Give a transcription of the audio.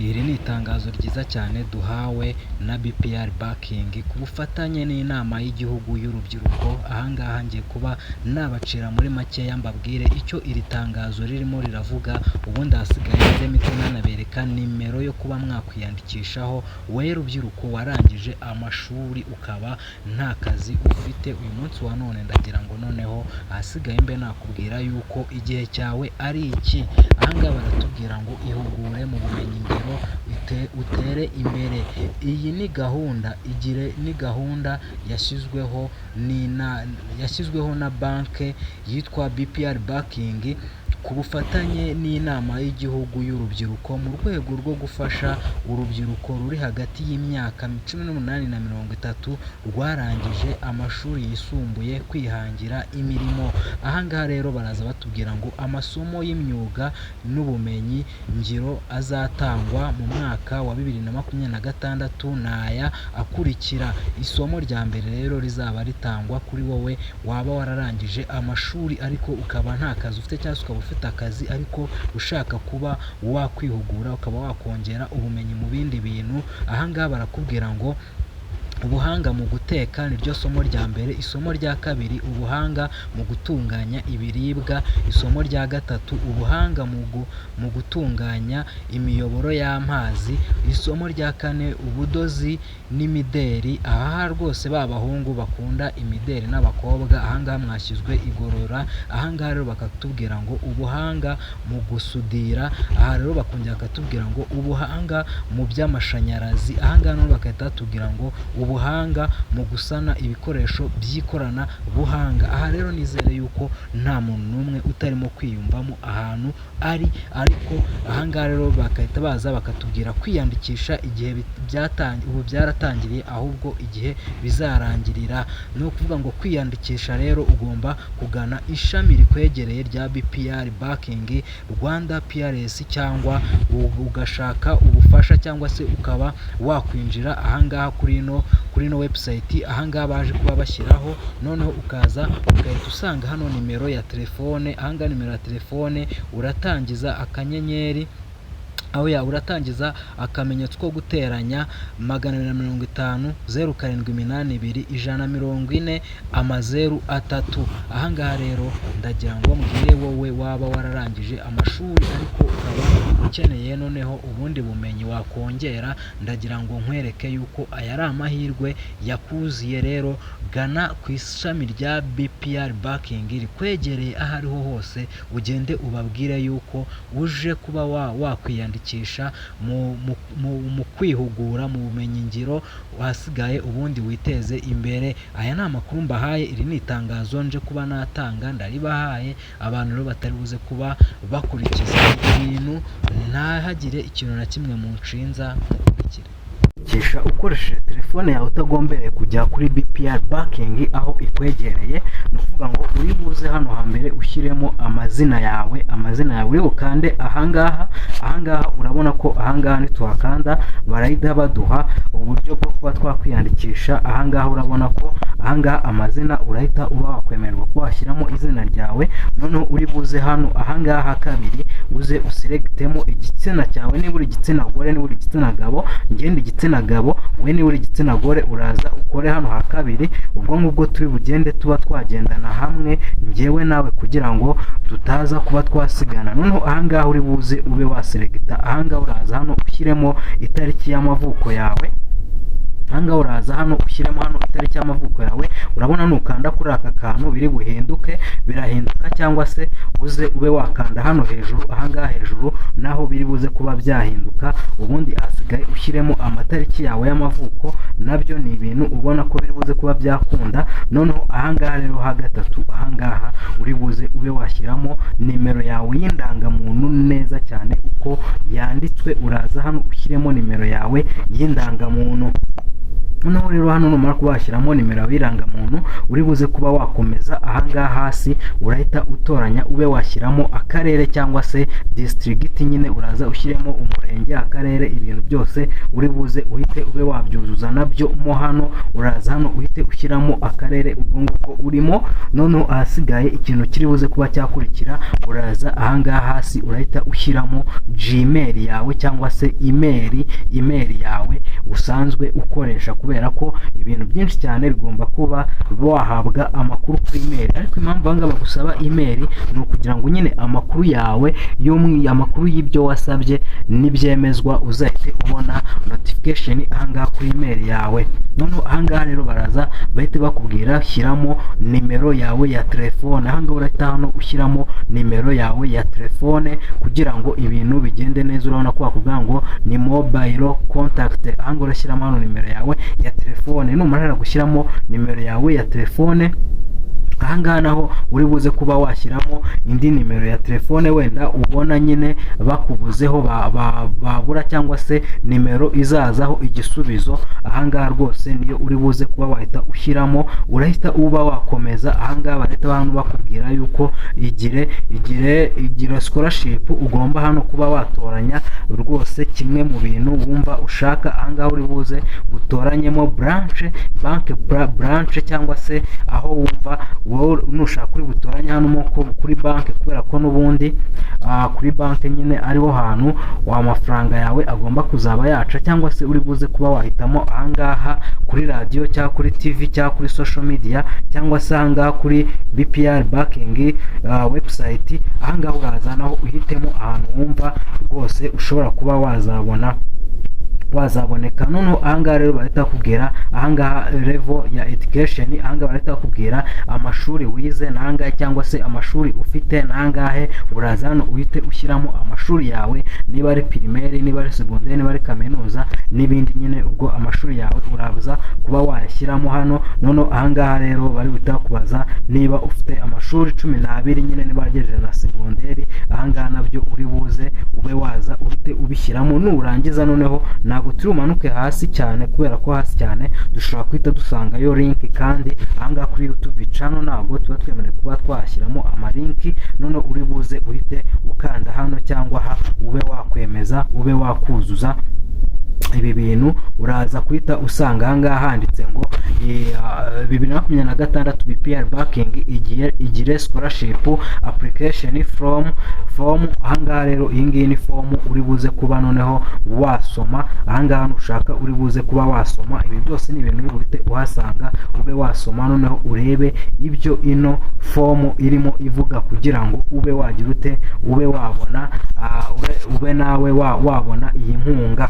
Iri ni itangazo ryiza cyane duhawe na BPR Banking ku bufatanye n'inama y'igihugu y'urubyiruko. Ahangaha ngiye kuba nabacira muri makeya mbabwire icyo iri tangazo ririmo riravuga, ubundi hasigaye mito nanabereka nimero yo kuba mwakwiyandikishaho we rubyiruko warangije amashuri ukaba nta kazi ufite uyu munsi wa none. Ndagira ngo noneho ahasigaye mbe nakubwira yuko igihe cyawe ari iki. Ahangaha baratubwira ngo ihugure mu bumenyi ngiro utere imbere. Iyi ni gahunda ni gahunda yashyizweho na banki yitwa BPR Banking ku bufatanye n'inama y'igihugu y'urubyiruko mu rwego rwo gufasha urubyiruko ruri hagati y'imyaka 18 na 30 rwarangije amashuri yisumbuye kwihangira imirimo. Ahangaha rero baraza batubwira ngo amasomo y'imyuga n'ubumenyi ngiro azatangwa mu mwaka wa 2026 naya akurikira. Isomo rya mbere rero rizaba ritangwa kuri wowe waba wararangije amashuri ariko ukaba nta kazi ufite, cyangwa ukaba ufite akazi ariko ushaka kuba wakwihugura ukaba wakongera ubumenyi mu bindi bintu. Ahangaha barakubwira ngo ubuhanga mu guteka niryo somo rya mbere. Isomo rya kabiri ubuhanga mu gutunganya ibiribwa. Isomo rya gatatu ubuhanga mu gutunganya imiyoboro y'amazi. Isomo rya kane ubudozi n'imideri. Aha rwose babahungu bakunda imideri n'abakobwa ahangaha mwashyizwe igorora. Ahangaha rero bakatubwira ngo ubuhanga mu gusudira. Aha rero bakongera bakatubwira ngo ubuhanga mu by'amashanyarazi. Ahangaha rero bakahita batubwira ngo ubuhanga mu gusana ibikoresho by'ikoranabuhanga. Aha rero nizere yuko nta muntu n'umwe utarimo kwiyumvamo ahantu ari, ariko ahangaha rero bakahita baza bakatubwira kwiyandikisha igihe ubu byaratangiriye ahubwo igihe bizarangirira. Ni ukuvuga ngo kwiyandikisha rero ugomba kugana ishami rikwegereye rya BPR Banking Rwanda PRS, cyangwa ugashaka ubufasha cyangwa se ukaba wakwinjira ahangaha kuri no website ahangaha baje kuba bashyiraho, noneho ukaza ugahita usanga hano nimero ya telefone. Ahangaha nimero ya telefone uratangiza akanyenyeri uratangiza akamenyetso ko guteranya 250 0782 140 003. Ahangaha rero ndagira ngo mbwire wowe waba wararangije amashuri ariko ukaba ukeneye noneho ubundi bumenyi wakongera, ndagira ngo nkwereke yuko aya ari amahirwe yakuziye. Rero gana ku ishami rya BPR Banking rikwegereye aho ariho hose, ugende ubabwire yuko uje kuba wakwiyandikisha mu kwihugura mu bumenyi ngiro, wasigaye ubundi witeze imbere. Aya ni amakuru mbahaye, iri ni itangazo nje kuba natanga ndaribahaye. Abantu rero batari buze kuba bakurikiza ibintu, ntahagire ikintu na kimwe mu nshinza mukurikira. Ukoresheje telefone yawe utagombereye kujya kuri BPR Banking aho ikwegereye. Ni ukuvuga ngo uri buze hano hambere ushyiremo amazina yawe uri bukande ahangaha urabona ko ahangaha nituhakanda barahita baduha uburyo bwo kuba twakwiyandikisha. Ahangaha urabona ko ahangaha amazina urahita uba wakwemererwa ko washyiramo izina ryawe. Noneho uri buze hano ahangaha kabiri uze uselectemo igitsina cyawe, niba uri igitsina gore, niba uri igitsina gabo. Ngende igitsina gabo, we niba uri igitsina gore uraza ukore hano ha kabiri. Ubwo ngubwo turi bugende tuba twagendana hamwe njyewe nawe kugira ngo tutaza kuba twasigana. Noneho ahangaha uri buze ube waselecta. Ahangaha uraza hano ushyiremo itariki y'amavuko yawe. Ahangaha uraza hano ushyiremo hano itariki y'amavuko yawe. Urabona nukanda kuri aka kantu biri buhinduke, birahinduka, cyangwa se uze ube wakanda hano hejuru. Ahangaha hejuru naho biri buze kuba byahinduka, ubundi ahasigaye ushyiremo amatariki yawe y'amavuko. Nabyo ni ibintu ubona ko biri buze kuba byakunda. Noneho ahangaha rero ha gatatu, ahangaha uri buze ube washyiramo nimero yawe y'indangamuntu neza cyane uko yanditswe. Uraza hano ushyiremo nimero yawe y'indangamuntu. noneho rero hano numara kuba washyiramo nimero yawe y'irangamuntu uri buze kuba wakomeza ahangaha hasi urahita utoranya ube washyiramo akarere cyangwa se district, nyine uraza ushyiremo umurenge, akarere, ibintu byose uri buze uhite ube wabyuzuza nabyo mo hano. Uraza hano uhite ushyiramo akarere ubwo ngubwo urimo. Noneho ahasigaye ikintu kiri buze kuba cyakurikira, uraza ahangaha hasi urahita ushyiramo Gmail yawe cyangwa se email yawe usanzwe ukoresha, kubera ko ibintu byinshi cyane bigomba kuba wahabwa amakuru kuri email. Ariko impamvu ahangaha bagusaba email ni ukugira ngo nyine amakuru yawe amakuru y'ibyo wasabye nibyemezwa uzahite ubona notification ahangaha kuri email yawe. Noneho ahangaha rero baraza bahite bakubwira shyiramo nimero yawe ya telefone. Ahangaha urahita hano ushyiramo nimero yawe ya telefone kugira ngo ibintu bigende neza. Urabona ko bakubwira ngo ni mobile contact, ahangaha urashyiramo hano nimero yawe ya telefone. Numara gushyiramo nimero yawe ya telefone, ahangaha naho uri buze kuba washyiramo indi nimero ya telefone wenda ubona nyine bakubuzeho babura, cyangwa se nimero izazaho igisubizo. Ahangaha rwose niyo uri buze kuba wahita ushyiramo, urahita uba wakomeza. Ahangaha bahita hano bakubwira yuko igire scholarship ugomba hano kuba watoranya rwose kimwe mu bintu wumva ushaka. Ahangaha uri buze utoranyemo bank branch cyangwa se aho wumva wowe nushaka uri butoranya hano kuri banki, kubera ko n'ubundi kuri banki nyine ariho hantu amafaranga yawe agomba kuzaba yaca, cyangwa se uri buze kuba wahitamo ahangaha kuri radio cyangwa kuri TV cyangwa kuri social media, cyangwa se ahangaha kuri BPR Banking website. Ahangaha uraza naho uhitemo ahantu wumva rwose ushobora kuba wazaboneka. Noneho ahangaha rero bahita bakubwira ahangaha level ya education, ahangaha bahita bakubwira amashuri wize nangahe cyangwa se amashuri ufite nangahe. Uraza hano uhite ushyiramo amashuri yawe, niba ari primaire, niba ari secondaire, niba ari kaminuza n'ibindi nyine, ubwo amashuri yawe uraza kuba wayashyiramo hano. Noneho ahangaha rero bari buhita kubaza niba ufite amashuri 12 nyine, niba wagejeje na secondaire, ahangaha nabyo uri buze ube waza uhite ubishyiramo. Nurangiza noneho ntabwo turi umanuke hasi cyane, kubera ko hasi cyane dushobora kwita dusangayo link, kandi ahangaha kuri YouTube channel ntabwo tuba twemerewe kuba twashyiramo amalinki. Noneho uri buze uhite ukanda hano cyangwa aha ube wakwemeza ube wakuzuza ibi bintu. Uraza kuhita usanga ahangaha handitse ngo 2026 BPR Banking igire scholarship application form. Ahangaha rero iyi ngiyi ni form uri buze kuba noneho wasoma. Ahangaha nushaka uri buze kuba wasoma ibi byose, ni ibintu uhite uhasanga ube wasoma, noneho urebe ibyo ino form irimo ivuga, kugira ngo ube wagira ute ube wabona ube nawe wabona iyi nkunga.